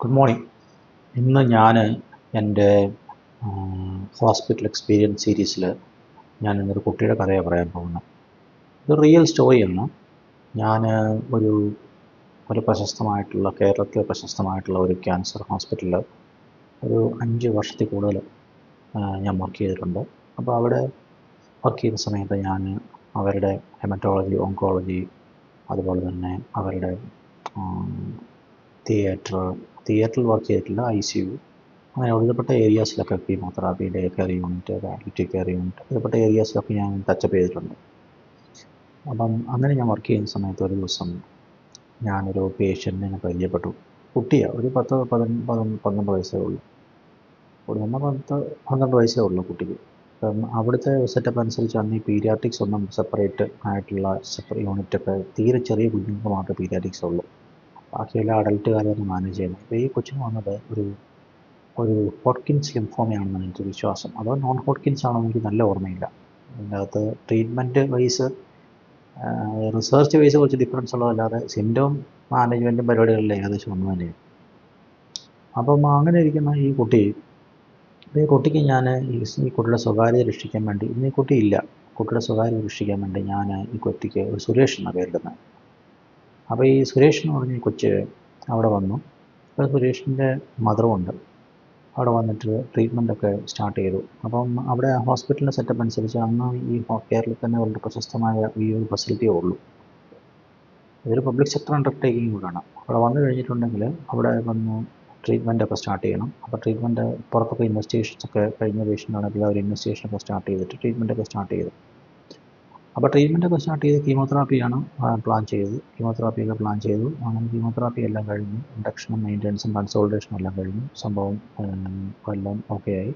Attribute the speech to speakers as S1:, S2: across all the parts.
S1: Good morning. ഇന്ന് ഞാൻ എൻ്റെ ഹോസ്പിറ്റൽ എക്സ്പീരിയൻസ് സീരീസിൽ ഞാൻ ഇന്നൊരു കുട്ടിയുടെ കഥയാണ് പറയാൻ പോകുന്നത്. ഇത് റിയൽ സ്റ്റോറിയാണ്. ഞാൻ ഒരു ഒരു പ്രശസ്തമായിട്ടുള്ള കേരളത്തിലെ പ്രശസ്തമായിട്ടുള്ള ഒരു ക്യാൻസർ ഹോസ്പിറ്റലിൽ ഒരു 5 വർഷത്തിൽ കൂടുതൽ ഞാൻ വർക്ക് ചെയ്തിട്ടുണ്ട്. അപ്പോൾ അവിടെ വർക്ക് ചെയ്യുന്ന സമയത്ത് ഞാൻ അവരുടെ ഹെമറ്റോളജി, ഓങ്കോളജി, അതുപോലെ തന്നെ അവരുടെ തിയേറ്ററിൽ വർക്ക് ചെയ്തിട്ടില്ല, ICU, അങ്ങനെ എഴുതപ്പെട്ട ഏരിയാസിലൊക്കെ chemotherapy, day care unit, palliative care unit, എഴുതപ്പെട്ട ഏരിയാസിലൊക്കെ ഞാൻ ടച്ചപ്പ് ചെയ്തിട്ടുണ്ട്. അപ്പം അങ്ങനെ ഞാൻ വർക്ക് ചെയ്യുന്ന സമയത്ത് ഒരു ദിവസം ഞാനൊരു പേഷ്യൻറ്റിനെ പരിചയപ്പെട്ടു. കുട്ടിയാണ്, ഒരു 12 വയസ്സേ ഉള്ളൂ. ഒരു 12 വയസ്സേ ഉള്ളൂ കുട്ടിക്ക്. അപ്പം അവിടുത്തെ സെറ്റപ്പ് അനുസരിച്ച് അന്ന് ഈ പീഡിയാട്രിക്സ് ഒന്നും സെപ്പറേറ്റ് ആയിട്ടുള്ള യൂണിറ്റൊക്കെ തീരെ ചെറിയ കുഞ്ഞുങ്ങൾക്ക് മാത്രമേ പീഡിയാട്രിക്സ് ഉള്ളൂ. ബാക്കിയെല്ലാം അഡൽട്ടുകാരെയാണ് മാനേജ് ചെയ്യുന്നത്. അപ്പോൾ ഈ കൊച്ചിന് വന്നത് ഒരു ഹോഡ്കിൻസ് ലിംഫോമയാണെന്നാണ് എനിക്ക് വിശ്വാസം. അതോ നോൺ ഹോഡ്കിൻസ് ആണോ എനിക്ക് നല്ല ഓർമ്മയില്ല. അതിൻ്റെ അകത്ത് ട്രീറ്റ്മെൻറ്റ് വൈസ്, റിസർച്ച് വൈസ് കുറച്ച് ഡിഫറൻസ് ഉള്ളതല്ലാതെ സിംറ്റം മാനേജ്മെൻറ്റും പരിപാടികളിൽ ഏകദേശം ഒന്ന് തന്നെയാണ്. അപ്പം അങ്ങനെ ഇരിക്കുന്ന ഈ കുട്ടിക്ക് ഞാൻ ഈ കുട്ടിയുടെ സ്വകാര്യത രക്ഷിക്കാൻ വേണ്ടി, ഇന്ന് ഈ കുട്ടിയില്ല, കുട്ടിയുടെ സ്വകാര്യത രക്ഷിക്കാൻ വേണ്ടി ഞാൻ ഈ കുട്ടിക്ക് ഒരു സുരേഷ് എന്നാണ് പേരിടുന്നത്. അപ്പോൾ ഈ സുരേഷ് എന്ന് പറഞ്ഞ ഈ കൊച്ച് അവിടെ വന്നു. അപ്പോൾ സുരേഷിൻ്റെ മദറുമുണ്ട്. അവിടെ വന്നിട്ട് ട്രീറ്റ്മെൻറ്റൊക്കെ സ്റ്റാർട്ട് ചെയ്തു. അപ്പം അവിടെ ഹോസ്പിറ്റലിൻ്റെ സെറ്റപ്പ് അനുസരിച്ച് അന്ന് ഈ കേരളത്തിൽ തന്നെ വളരെ പ്രശസ്തമായ ഈ ഒരു ഫെസിലിറ്റിയേ ഉള്ളൂ. ഇതൊരു പബ്ലിക് സെക്ടർ അണ്ടർടേക്കിംഗ് കൂടാണ്. അവിടെ വന്നു കഴിഞ്ഞിട്ടുണ്ടെങ്കിൽ അവിടെ വന്ന് ട്രീറ്റ്മെൻറ്റൊക്കെ സ്റ്റാർട്ട് ചെയ്യണം. അപ്പോൾ ട്രീറ്റ്മെൻറ്റ് പുറത്തൊക്കെ ഇൻവെസ്റ്റിഗേഷൻസൊക്കെ കഴിഞ്ഞ പേഷ്യൻ്റാണെങ്കിൽ അവർ ഇൻവെസ്റ്റിഗേഷനൊക്കെ സ്റ്റാർട്ട് ചെയ്തിട്ട് ട്രീറ്റ്മെൻറ്റൊക്കെ സ്റ്റാർട്ട് ചെയ്തു. അപ്പോൾ ട്രീറ്റ്മെൻറ്റൊക്കെ സ്റ്റാർട്ട് ചെയ്ത് കീമോതെറാപ്പിയാണ് പ്ലാൻ ചെയ്തത്. കീമോതെറാപ്പിയൊക്കെ പ്ലാൻ ചെയ്തു. അങ്ങനെ കീമോതെറാപ്പി എല്ലാം കഴിഞ്ഞു. ഇൻഡക്ഷനും മെയിൻ്റനൻസും കൺസോൾട്ടേഷനും എല്ലാം കഴിഞ്ഞു. സംഭവം എല്ലാം ഓക്കെ ആയി.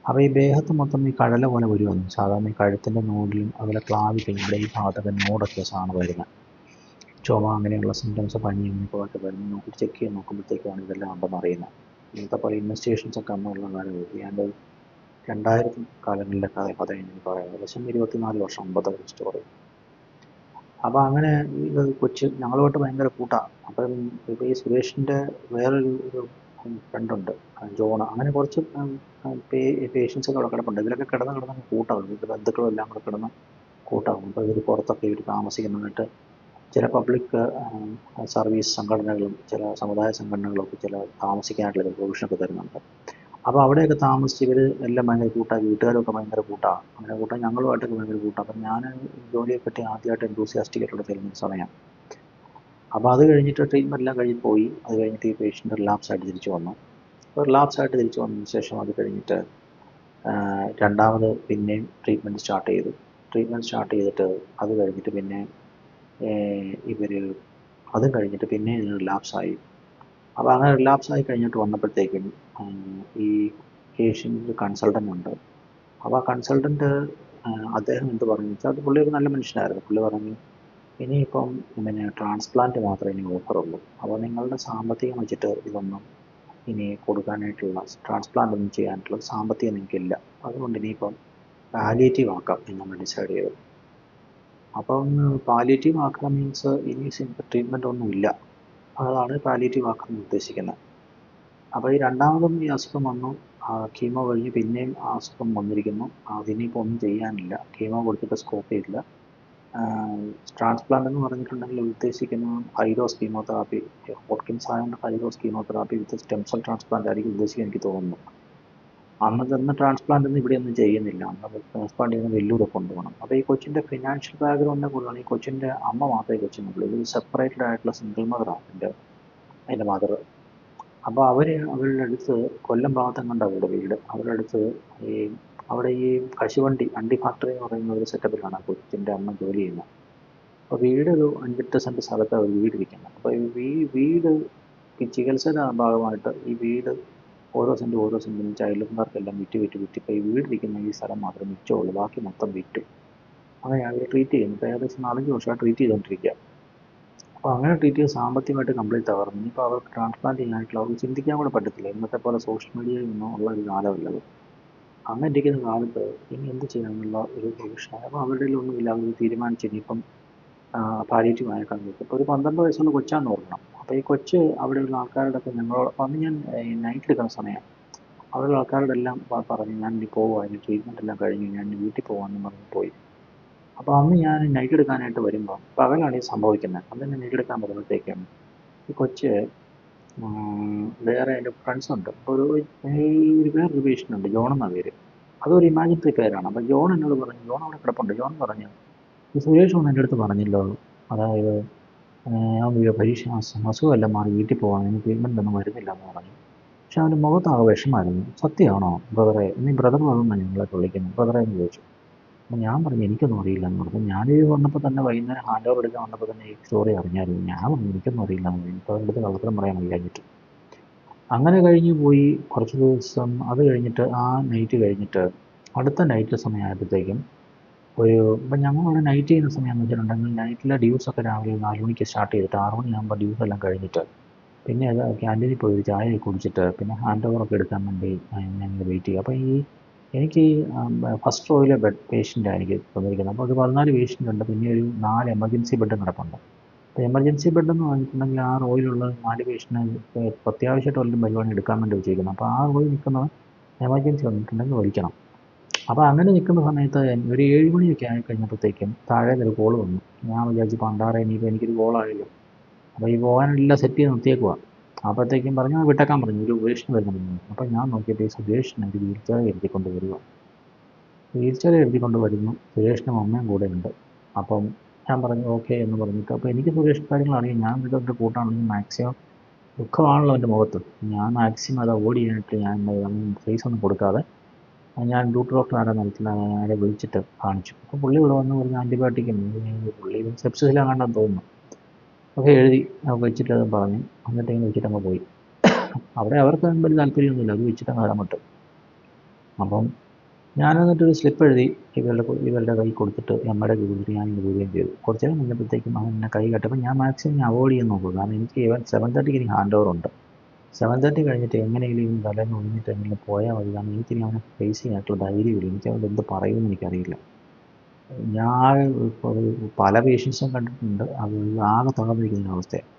S1: അപ്പോൾ ഈ ദേഹത്ത് മൊത്തം ഈ കഴല പോലെ വരുവാണ്. സാധാരണ ഈ കഴുത്തിൻ്റെ നോഡിലും അതുപോലെ ക്ലാവിലും ഇവിടെ ഈ ഭാഗത്തൊക്കെ നോഡൊക്കെ സാധനം വരുന്നത്. ചുമ, അങ്ങനെയുള്ള സിംറ്റംസ്, പനി അങ്ങനെയൊക്കെ വരുന്നത് ചെക്ക് ചെയ്ത് നോക്കുമ്പോഴത്തേക്കാണ് ഇതെല്ലാം ഉണ്ടെന്ന് അറിയുന്നത്. ഇന്നത്തെ പോലെ ഇൻവെസ്റ്റിഗേഷൻസൊക്കെ അന്നുള്ള കാലം ചെയ്യാണ്ട് 2000 കാലങ്ങളിലെ കഥ എനിക്ക് പറയാം. ഏകദേശം 24 വർഷം മുമ്പത്തെ ഒരു സ്റ്റോറി. അപ്പോൾ അങ്ങനെ ഇത് കൊച്ച് ഞങ്ങളുമായിട്ട് ഭയങ്കര കൂട്ടാണ്. അപ്പം ഇപ്പോൾ ഈ സുരേഷിൻ്റെ വേറൊരു ഫ്രണ്ടുണ്ട്, ജോൺ. അങ്ങനെ കുറച്ച് പേഷ്യൻസൊക്കെ അവിടെ കിടപ്പുണ്ട്. ഇതിലൊക്കെ കിടന്ന് കൂട്ടാകും. വീട്ടിൽ ബന്ധുക്കളും എല്ലാം കൂടെ കിടന്ന് കൂട്ടാകും. അപ്പോൾ ഇവർ പുറത്തൊക്കെ ഇവർ താമസിക്കുന്നിട്ട് ചില പബ്ലിക് സർവീസ് സംഘടനകളും ചില സമുദായ സംഘടനകളൊക്കെ ചില താമസിക്കാനായിട്ടുള്ള പ്രൊവിഷനൊക്കെ തരുന്നുണ്ട്. അപ്പോൾ അവിടെയൊക്കെ താമസിച്ച് ഇവർ എല്ലാം ഭയങ്കര കൂട്ടാണ്. വീട്ടുകാരൊക്കെ ഭയങ്കര കൂട്ടാണ്. അങ്ങനെ കൂട്ടാൻ ഞങ്ങളുമായിട്ടൊക്കെ ഭയങ്കര കൂട്ടാണ്. അപ്പം ഞാൻ ജോലിയെപ്പറ്റി ആദ്യമായിട്ട് എന്തൂസിയാസ്റ്റിക്കായിട്ടുള്ള തരുന്ന സമയം. അപ്പോൾ അത് കഴിഞ്ഞിട്ട് ട്രീറ്റ്മെൻറ്റ് എല്ലാം കഴിഞ്ഞ് പോയി. അത് കഴിഞ്ഞിട്ട് ഈ പേഷ്യൻ്റ് റിലാപ്സായിട്ട് തിരിച്ചു വന്നു. അപ്പോൾ റിലാപ്സായിട്ട് തിരിച്ചു വന്നതിന് ശേഷം അത് കഴിഞ്ഞിട്ട് രണ്ടാമത് പിന്നെയും ട്രീറ്റ്മെൻറ്റ് സ്റ്റാർട്ട് ചെയ്തു. ട്രീറ്റ്മെൻറ്റ് സ്റ്റാർട്ട് ചെയ്തിട്ട് അത് കഴിഞ്ഞിട്ട് പിന്നെ ഇവർ അതും കഴിഞ്ഞിട്ട് പിന്നെ റിലാപ്സായി. അപ്പോൾ അങ്ങനെ റിലാപ്സായി കഴിഞ്ഞിട്ട് വന്നപ്പോഴത്തേക്കും ഈ പേഷ്യൻ്റ് കൺസൾട്ടൻ്റ് ഉണ്ട്. അപ്പോൾ ആ കൺസൾട്ടൻ്റ് അദ്ദേഹം എന്ത് പറഞ്ഞു വെച്ചാൽ, അത് പുള്ളി ഒരു നല്ല മനുഷ്യനായിരുന്നു. പുള്ളി പറഞ്ഞു, ഇനിയിപ്പം പിന്നെ ട്രാൻസ്പ്ലാന്റ് മാത്രമേ ഇനി ഓഫറുള്ളൂ. അപ്പോൾ നിങ്ങളുടെ സാമ്പത്തികം വെച്ചിട്ട് ഇതൊന്നും ഇനി കൊടുക്കാനായിട്ടുള്ള, ട്രാൻസ്പ്ലാന്റ് ഒന്നും ചെയ്യാനായിട്ടുള്ള സാമ്പത്തികം നിങ്ങൾക്കില്ല. അതുകൊണ്ട് ഇനിയിപ്പം പാലിയേറ്റീവ് ആക്കാം എന്ന് നമ്മൾ ഡിസൈഡ് ചെയ്തു. അപ്പം പാലിയേറ്റീവ് ആക്കുക മീൻസ് ഇനി ട്രീറ്റ്മെൻ്റ് ഒന്നുമില്ല, അതാണ് പാലിയേറ്റീവ് ആക്കാൻ ഉദ്ദേശിക്കുന്നത്. അപ്പോൾ ഈ രണ്ടാമതും ഈ അസുഖം വന്നു. കീമോ കഴിഞ്ഞ് പിന്നെയും ആ അസുഖം വന്നിരിക്കുന്നു. അതിനിപ്പോൾ ഒന്നും ചെയ്യാനില്ല. കീമോ കൊടുത്തിട്ട് സ്കോപ്പ് ചെയ്തില്ല. ട്രാൻസ്പ്ലാന്റ് എന്ന് പറഞ്ഞിട്ടുണ്ടെങ്കിൽ ഉദ്ദേശിക്കുന്നത് ഹൈഡോസ് കീമോതെറാപ്പി. ഹോഡ്കിൻസ് ആയതുകൊണ്ട് high dose chemotherapy with stem cell transplant ആയിരിക്കും ഉദ്ദേശിക്കുന്നത് എനിക്ക് തോന്നുന്നു. അന്ന് ട്രാൻസ്പ്ലാന്റ് ഒന്നും ഇവിടെയൊന്നും ചെയ്യുന്നില്ല. അന്ന് ട്രാൻസ്പ്ലാന്റ് ചെയ്യുന്ന വെല്ലൂരെ കൊണ്ടുപോകണം. അപ്പോൾ ഈ കൊച്ചിൻ്റെ ഫിനാൻഷ്യൽ ബാക്ക്ഗ്രൗണ്ടിനെ കൂടുതലാണ്. ഈ കൊച്ചിൻ്റെ അമ്മ മാത്രമേ കൊച്ചിനുള്ളൂ. ഇത് സെപ്പറേറ്റഡ് ആയിട്ടുള്ള സിംഗിൾ മദറാണ് എൻ്റെ മദർ. അപ്പോൾ അവരുടെ അടുത്ത് കൊല്ലം ഭാഗത്തെങ്ങാണ്ട് അവരുടെ വീട്. അവരുടെ അടുത്ത് അവിടെ ഈ കശുവണ്ടി അണ്ടി ഫാക്ടറി എന്ന് പറയുന്ന ഒരു സെറ്റപ്പിലാണ് ആ കൊച്ചിൻ്റെ അമ്മ ജോലി ചെയ്യുന്നത്. അപ്പോൾ വീട് ഒരു 5-8 സെൻറ്റ് സ്ഥലത്താണ് ഒരു വീട് ഇരിക്കുന്നത്. അപ്പോൾ ഈ വീട് ഈ ചികിത്സയുടെ ഭാഗമായിട്ട് ഈ വീട് ഓരോ സെൻറ്റും ചൈൽഡ്കാർക്കെല്ലാം വിറ്റ് ഇപ്പോൾ ഈ വീടിരിക്കുന്ന ഈ സ്ഥലം മാത്രമേ മിച്ചമുള്ളൂ. ബാക്കി മൊത്തം വിറ്റു. അങ്ങനെയാണ് അവർ ട്രീറ്റ് ചെയ്യുന്നത്. ഇപ്പോൾ ഏകദേശം 4-5 വർഷമായി ട്രീറ്റ് ചെയ്തുകൊണ്ടിരിക്കുക. അപ്പോൾ അങ്ങനെ ട്രീറ്റ് ചെയ്ത് സാമ്പത്തികമായിട്ട് കംപ്ലീറ്റ് തകർന്നു. ഇനിയിപ്പോൾ അവർക്ക് ട്രാൻസ്പ്ലാന്റ് ചെയ്യാനായിട്ടുള്ള അവർക്ക് ചിന്തിക്കാൻ കൂടെ പറ്റത്തില്ല. ഇന്നത്തെ പോലെ സോഷ്യൽ മീഡിയയിൽ നിന്നും ഉള്ള ഒരു കാലമല്ലത്. അങ്ങനെ ഇരിക്കുന്ന കാലത്ത് ഇനി എന്ത് ചെയ്യാമെന്നുള്ള ഒരു പ്രൊവിഷനാണ്. അപ്പോൾ അവരുടെ ഒന്നുമില്ല. അവർ തീരുമാനിച്ചു ഇനിയിപ്പം പാലിയേറ്റീവ് ആയേക്കാൻ നോക്കും. ഇപ്പോൾ ഒരു 12 വയസ്സുള്ള കൊച്ചാന്ന് ഓർക്കണം. അപ്പോൾ ഈ കൊച്ച് അവിടെയുള്ള ആൾക്കാരോടൊക്കെ ഞങ്ങളോടൊപ്പം അന്ന് ഞാൻ നൈറ്റ് എടുക്കുന്ന സമയമാണ്. അവിടെയുള്ള ആൾക്കാരോടെല്ലാം പറഞ്ഞു ഞാൻ ഇനി പോവുക, ഇനി ട്രീറ്റ്മെൻറ്റ് എല്ലാം കഴിഞ്ഞു, ഞാൻ ഇനി വീട്ടിൽ പോകാമെന്ന് പറഞ്ഞ് പോയി. അപ്പോൾ അന്ന് ഞാൻ നൈറ്റ് എടുക്കാനായിട്ട് വരുമ്പോൾ പകലാണ് ഇത് സംഭവിക്കുന്നത്. അന്ന് തന്നെ നൈറ്റ് എടുക്കാൻ വരുമ്പോഴത്തേക്കും ഈ കൊച്ച് വേറെ എൻ്റെ ഫ്രണ്ട്സ് ഉണ്ട്. അപ്പോൾ വേറൊരു പേഷ്യൻ്റ് ജോൺ എന്നാണ് പേര്. അതൊരു ഇമാജിനറി പേരാണ്. അപ്പോൾ ജോൺ എന്നോട് പറഞ്ഞു, ജോൺ അവിടെ കിടപ്പുണ്ട്, ജോൺ പറഞ്ഞു ഈ സുരേഷ് ഒന്ന് എൻ്റെ അടുത്ത് പറഞ്ഞല്ലോ, അതായത് പരീക്ഷ അസുഖമെല്ലാം മാറി വീട്ടിൽ പോകാൻ ഇനി ട്രീറ്റ്മെൻ്റ് ഒന്നും വരുന്നില്ല എന്ന് പറഞ്ഞു. പക്ഷെ അവൻ്റെ മുഖത്താകെ വിഷമായിരുന്നു. സത്യമാണോ ബ്രദറെ, നീ ബ്രദർ അതെന്നാണ് ഞങ്ങളൊക്കെ വിളിക്കുന്നത്, ബ്രദറെ എന്ന് ചോദിച്ചു. അപ്പം ഞാൻ പറഞ്ഞു എനിക്കൊന്നും അറിയില്ല എന്ന് പറഞ്ഞു. ഞാനിത് വന്നപ്പോൾ തന്നെ വൈകുന്നേരം ഹാൻഡ് ഓവർ എടുക്കാൻ വന്നപ്പോൾ തന്നെ ഈ സ്റ്റോറി അറിഞ്ഞായിരുന്നു. ഞാൻ പറഞ്ഞു എനിക്കൊന്നും അറിയില്ല എന്ന് പറഞ്ഞു. ഇപ്പോൾ എൻ്റെ അടുത്ത് കള്ളത്തരം പറയാൻ വയ്യാഞ്ഞിട്ട്. അങ്ങനെ കഴിഞ്ഞ് പോയി കുറച്ച് ദിവസം. അത് കഴിഞ്ഞിട്ട് ആ നൈറ്റ് കഴിഞ്ഞിട്ട് അടുത്ത നൈറ്റ് സമയമായപ്പോഴത്തേക്കും ഇപ്പം ഞങ്ങളവിടെ നൈറ്റ് ചെയ്യുന്ന സമയമെന്ന് വെച്ചിട്ടുണ്ടെങ്കിൽ നൈറ്റിലെ ഡ്യൂസൊക്കെ രാവിലെ 4 മണിക്ക് സ്റ്റാർട്ട് ചെയ്തിട്ട് 6 മണിയാകുമ്പോൾ ഡ്യൂസ് എല്ലാം കഴിഞ്ഞിട്ട് പിന്നെ അത് ക്യാൻറ്റീനിൽ പോയി ഒരു ചായ കുടിച്ചിട്ട് പിന്നെ ഹാൻഡ് ഓവറൊക്കെ എടുക്കാൻ വേണ്ടി ഞങ്ങൾ വെയിറ്റ് ചെയ്യും. അപ്പോൾ എനിക്ക് ഫസ്റ്റ് റോയിലെ ബെഡ് പേഷ്യൻ്റാണ് എനിക്ക് തന്നിരിക്കുന്നത്. അപ്പോൾ ഒരു 14 പേഷ്യൻ്റ് ഉണ്ട്, പിന്നെ ഒരു 4 എമർജൻസി ബെഡും കിടപ്പുണ്ട്. അപ്പോൾ എമർജൻസി ബെഡ് എന്ന് പറഞ്ഞിട്ടുണ്ടെങ്കിൽ ആ റോയിലുള്ള 4 പേഷ്യൻ്റ് അത്യാവശ്യമായിട്ട് വല്ലതും പരിപാടി എടുക്കാൻ വേണ്ടി വെച്ചിരിക്കുന്നത്. അപ്പോൾ ആ റോയിൽ നിൽക്കുന്നവൻ എമർജൻസി വന്നിട്ടുണ്ടെങ്കിൽ വലിക്കണം. അപ്പോൾ അങ്ങനെ നിൽക്കുന്ന സമയത്ത് ഒരു 7 മണിയൊക്കെ ആയി കഴിഞ്ഞപ്പോഴത്തേക്കും താഴെ ഒരു കോൾ വന്നു. ഞാൻ വിചാരിച്ചു പണ്ടാറെ ഇനിയിപ്പോൾ എനിക്കൊരു കോളായല്ലോ. അപ്പോൾ ഈ പോകാനെല്ലാം സെറ്റ് ചെയ്ത് നിർത്തിയേക്കുക. അപ്പോഴത്തേക്കും പറഞ്ഞു വിട്ടേക്കാൻ പറഞ്ഞു, ഒരു ഉപേക്ഷണം വരുന്നുണ്ട്. അപ്പോൾ ഞാൻ നോക്കിയപ്പോൾ ഈ സുരേഷിനെ ഒരു വീൽ ചെയർ എഴുതിക്കൊണ്ട് വരിക. വീൽ ചെയർ എഴുതിക്കൊണ്ട് വരുന്നു. സുരേഷിൻ്റെ അമ്മയും കൂടെ ഉണ്ട്. അപ്പം ഞാൻ പറഞ്ഞു ഓക്കെ എന്ന് പറഞ്ഞിട്ട്, അപ്പോൾ എനിക്ക് സുരേഷ് കാര്യങ്ങൾ അറിയാം. ഞാൻ ഇതൊക്കെ കൂട്ടാണെങ്കിൽ മാക്സിമം ദുഃഖമാണല്ലോ എൻ്റെ മുഖത്ത്. ഞാൻ മാക്സിമം അത് അവോയ്ഡ് ചെയ്യാനായിട്ട് ഞാൻ ഫേസ് ഒന്നും കൊടുക്കാതെ ഞാൻ ഡ്യൂട്ടി ഡോക്ടർ ആരെ വിളിച്ചിട്ട് കാണിച്ചു. അപ്പോൾ പുള്ളി ഇവിടെ വന്ന് പറഞ്ഞ ആൻറ്റിബയോട്ടിക്കും പുള്ളി സെപ്സിസിലാകണ്ടെന്ന് തോന്നുന്നു ഒക്കെ എഴുതി വെച്ചിട്ട് അത് പറഞ്ഞു. എന്നിട്ട് ഇങ്ങനെ വെച്ചിട്ട് അങ്ങ് പോയി. അവിടെ അവർക്ക് വലിയ താല്പര്യമൊന്നുമില്ല, അത് വെച്ചിട്ട് അങ്ങ് വരാൻ പറ്റും. അപ്പം ഞാൻ എന്നിട്ടൊരു സ്ലിപ്പ് എഴുതി ഇവരുടെ കൈ കൊടുത്തിട്ട് അമ്മയുടെ കൈ കൊടുത്തിട്ട് ഞാൻ ഇങ്ങനെ പോവുകയും ചെയ്തു. കുറച്ച് നേരം കഴിഞ്ഞപ്പോഴത്തേക്കും അവൻ എന്നെ കൈ കട്ടപ്പോൾ ഞാൻ മാക്സിമം അവോയ്ഡ് ചെയ്യാൻ നോക്കും. കാരണം എനിക്ക് 7:30 എനിക്ക് ഹാൻഡ് ഓവർ ഉണ്ട്. 7:30 കഴിഞ്ഞിട്ട് എങ്ങനെയെങ്കിലും ഇവൻ തലേന്ന് ഒഴിഞ്ഞിട്ട് എങ്ങനെ പോയാൽ മതി. കാരണം എനിക്കിനി അവനെ ഫേസ് ചെയ്യാനായിട്ടുള്ള ധൈര്യമില്ല. എനിക്ക് അവൻ എന്ത് പറയുമെന്ന് എനിക്കറിയില്ല. ഞാൻ പല പേഷ്യൻസും കണ്ടിട്ടുണ്ട്, അത് ആകെ തകർന്നിരിക്കുന്ന അവസ്ഥയാണ്.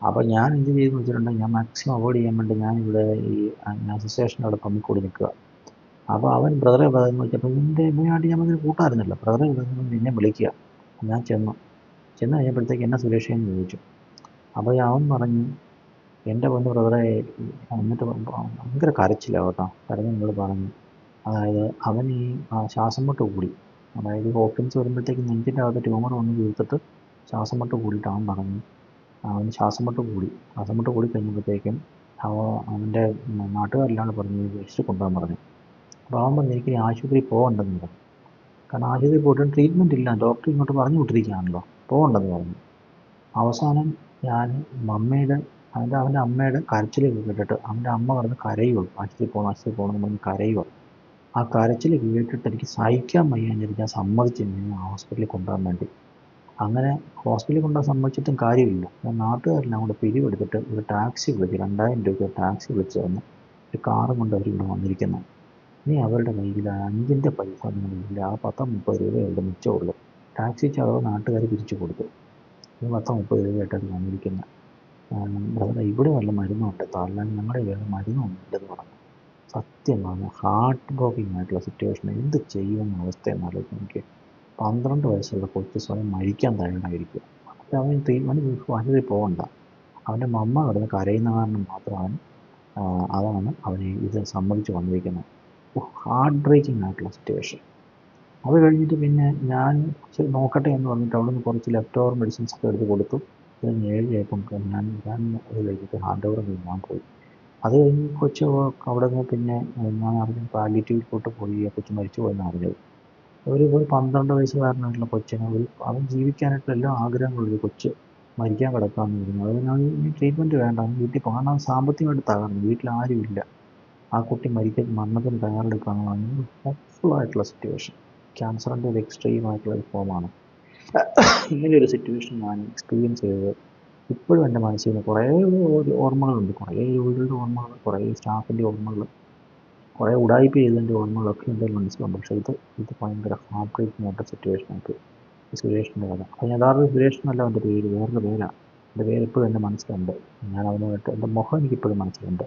S1: അപ്പോൾ ഞാൻ എന്ത് ചെയ്തെന്ന് വെച്ചിട്ടുണ്ടെങ്കിൽ ഞാൻ മാക്സിമം അവോയ്ഡ് ചെയ്യാൻ വേണ്ടി ഞാനിവിടെ ഈ അസോസിയേഷൻ്റെ അവിടെ പമ്മിൽ കൂടി നിൽക്കുക. അപ്പോൾ അവൻ ബ്രദറെ എന്ന് വെച്ചപ്പോൾ ഇവനായിട്ട് ഞാൻ ഭയങ്കര കൂട്ടായിരുന്നല്ലോ. ബ്രദറെ എന്നെ വിളിക്കുക. ഞാൻ ചെന്ന് കഴിഞ്ഞപ്പോഴത്തേക്ക് എന്നെ സുരേഷ് എന്ന് ചോദിച്ചു. അപ്പോൾ അവൻ പറഞ്ഞു എൻ്റെ പൊന്ന് ബ്രദറെ, എന്നിട്ട് ഭയങ്കര കരച്ചിലാണ് കേട്ടോ. കരഞ്ഞ് നിങ്ങൾ പറഞ്ഞു, അതായത് അവൻ ഈ ശ്വാസം മുട്ട് കൂടി, അതായത് ഹോക്കിൻസ് വരുമ്പോഴത്തേക്ക് നെഞ്ചിൻ്റെ അകത്ത് ട്യൂമർ വന്ന് വീർത്തിട്ട് ശ്വാസം മുട്ട് കൂടിയിട്ട് അവൻ പറഞ്ഞു അവന് ശ്വാസം മുട്ട് കൂടി കഴിഞ്ഞപ്പോഴത്തേക്കും അവൻ്റെ നാട്ടുകാരെല്ലാം പറഞ്ഞു രജിസ്റ്റർ കൊണ്ടുപോകാൻ പറഞ്ഞു. അപ്പോൾ അവൻ പറഞ്ഞു എനിക്ക് ആശുപത്രിയിൽ പോകണ്ടെന്ന് പറഞ്ഞു. കാരണം ആശുപത്രിയിൽ പോയിട്ട് ട്രീറ്റ്മെൻറ്റ് ഇല്ല, ഡോക്ടർ ഇങ്ങോട്ട് പറഞ്ഞു വിട്ടിരിക്കുകയാണല്ലോ, പോകണ്ടെന്ന് പറഞ്ഞു. അവസാനം ഞാൻ അവൻ്റെ അമ്മയുടെ കരച്ചിൽ കേട്ടിട്ട് അവൻ്റെ അമ്മ പറഞ്ഞ് കരയുക, ആശുപത്രിയിൽ പോകണമെന്ന് പറഞ്ഞ് കരയുക. ആ കരച്ചിൽ കേട്ടിട്ട് എനിക്ക് സഹിക്കാൻ വയ്യാഞ്ഞിട്ട് ഞാൻ സമ്മതിച്ചു ഹോസ്പിറ്റലിൽ കൊണ്ടുപോകാൻ വേണ്ടി. അങ്ങനെ ഹോസ്പിറ്റലിൽ കൊണ്ടുപോകാൻ സമ്മതിച്ചിട്ടും കാര്യമില്ല. ഞാൻ നാട്ടുകാരെല്ലാം കൂടെ പിരിവെടുത്തിട്ട് ഒരു ടാക്സി വിളിച്ച് 2000 രൂപ ടാക്സി വിളിച്ച് തന്ന് ഒരു കാറും കൊണ്ട് അവരിവിടെ വന്നിരിക്കുന്നത്. ഇനി അവരുടെ കയ്യിൽ 5ൻ്റെ പൈസ ഒന്നുമില്ല. ആ 10-30 രൂപയുടെ മിച്ചമുള്ളൂ. ടാക്സി ചാർജ് നാട്ടുകാർ പിരിച്ചു കൊടുത്തു. ഈ 10-30 രൂപയായിട്ടാണ് വന്നിരിക്കുന്നത്. ബ്രദറെ ഇവിടെ വല്ല മരുന്നുണ്ട് തല്ലാൻ, ഞങ്ങളുടെ വേറെ മരുന്നൊന്നുമില്ലെന്ന് പറഞ്ഞു. സത്യം പറഞ്ഞു ഹാർട്ട് ബ്രോക്കിംഗ് ആയിട്ടുള്ള സിറ്റുവേഷൻ. എന്ത് ചെയ്യുമെന്ന അവസ്ഥയെന്ന് ആലോചിക്കും. എനിക്ക് 12 വയസ്സുള്ള കൊച്ചു സ്വയം മരിക്കാൻ തയ്യാറായിരിക്കുക. അപ്പോൾ അവൻ ട്രീറ്റ്മെൻറ്റ് വളരെ പോകണ്ട. അവൻ്റെ മമ്മ കിടന്ന് കരയുന്ന കാരണം മാത്രമാണ് അതാണ് അവന് ഇത് സമ്മതിച്ച് വന്നിരിക്കുന്നത്. ഹാർട്ട് ബ്രേക്കിംഗ് ആയിട്ടുള്ള സിറ്റുവേഷൻ. അത് കഴിഞ്ഞിട്ട് പിന്നെ ഞാൻ നോക്കട്ടെ എന്ന് പറഞ്ഞിട്ട് അവിടെ നിന്ന് കുറച്ച് ലെഫ്റ്റ് ഓവർ മെഡിസിൻസ് ഒക്കെ എടുത്ത് കൊടുത്തു. അത് 7 ആയപ്പം ഞാൻ അത് കഴിഞ്ഞിട്ട് ഹാൻഡ് ഓവർ ഞാൻ പോയി. അത് കഴിഞ്ഞ് കൊച്ച് അവിടെ നിന്ന് പിന്നെ ഞാൻ അറിഞ്ഞു പാലിയേറ്റീവിലോട്ട് പോയി. ആ കൊച്ച് മരിച്ചു പോയെന്ന് അറിഞ്ഞത്. ഒരു 12 വയസ്സുകാരനായിട്ടുള്ള കൊച്ചിനെ അവൻ ജീവിക്കാനായിട്ടുള്ള എല്ലാ ആഗ്രഹങ്ങളുള്ളൊരു കൊച്ച് മരിക്കാൻ കിടക്കാമെന്ന് പറഞ്ഞു. അത് ഞാൻ ഈ ട്രീറ്റ്മെൻറ്റ് വേണ്ട, അവൻ വീട്ടിൽ പോകാൻ സാമ്പത്തികമായിട്ട് തകർന്നു, വീട്ടിൽ ആരുമില്ല. ആ കുട്ടി മരണത്തിന് തയ്യാറെടുക്കുകയെന്ന് പറഞ്ഞാൽ ഹോപ്പ്ഫുള്ളായിട്ടുള്ള സിറ്റുവേഷൻ. ക്യാൻസറിൻ്റെ ഒരു എക്സ്ട്രീം ആയിട്ടുള്ള ഒരു ഫോമാണ്. ഇങ്ങനെയൊരു സിറ്റുവേഷൻ ഞാൻ എക്സ്പീരിയൻസ് ചെയ്തത് ഇപ്പോഴും എൻ്റെ മനസ്സിൽ നിന്ന് കുറേ ഓർമ്മകളുണ്ട്. കുറേ രോഗികളുടെ ഓർമ്മകൾ, കുറേ സ്റ്റാഫിൻ്റെ ഓർമ്മകൾ, കുറേ ഉടായ്പ ചെയ്തതിൻ്റെ ഓർമ്മകളൊക്കെ എൻ്റെ മനസ്സിലുണ്ട്. പക്ഷേ ഇത് ഭയങ്കര ഹാർട്ട് ബ്രേക്കിംഗ് ആയിട്ട് സിറ്റുവേഷനായിട്ട് ഈ സുരേഷിൻ്റെ കഥ. അപ്പോൾ യഥാർത്ഥ സുരേഷ് എന്നല്ല അവൻ്റെ പേര്, വേറൊരു പേരാണ്. എൻ്റെ പേര് ഇപ്പോഴും എൻ്റെ മനസ്സിലുണ്ട്. ഞാൻ അവനുമായിട്ട് എൻ്റെ മുഖം എനിക്കിപ്പോഴും മനസ്സിലുണ്ട്.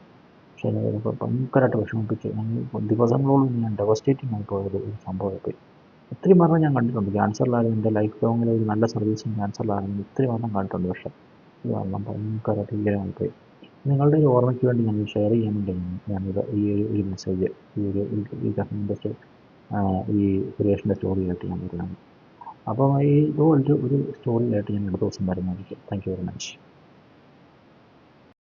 S1: പക്ഷേ എനിക്കപ്പോൾ ഭയങ്കരമായിട്ട് വിഷമിപ്പിച്ചു. ഞാൻ ദിവസങ്ങളോളം ഞാൻ ഡെവസ്റ്റേറ്റിംഗ് ആയി പോയൊരു ഒരു സംഭവമായിപ്പോയി. ഒത്തിരി മരണം ഞാൻ കണ്ടിട്ടുണ്ട്. ക്യാൻസറിലായാലും എൻ്റെ ലൈഫ് ലോങ്ങിൽ ഒരു നല്ല സർവീസും ക്യാൻസറിലാണെങ്കിലും ഒത്തിരി മരണം കണ്ടിട്ടുണ്ട്. പക്ഷേ ഇത് കാരണം ഭയങ്കര ഭീകരമായിപ്പോയി. നിങ്ങളുടെ ഒരു ഓർമ്മയ്ക്ക് വേണ്ടി ഞാൻ ഷെയർ ചെയ്യാൻ വേണ്ടിയാണ് ഞാനിത് ഈ ഒരു മെസ്സേജ് ഈ കഥൻ്റെ ഈ സുരേഷിൻ്റെ സ്റ്റോറിയായിട്ട് ഞാൻ വരുന്നത്. അപ്പം ഇതുപോലൊരു സ്റ്റോറിയായിട്ട് ഞാൻ അടുത്ത ദിവസം വരുന്നതായിരിക്കും. Thank you very much.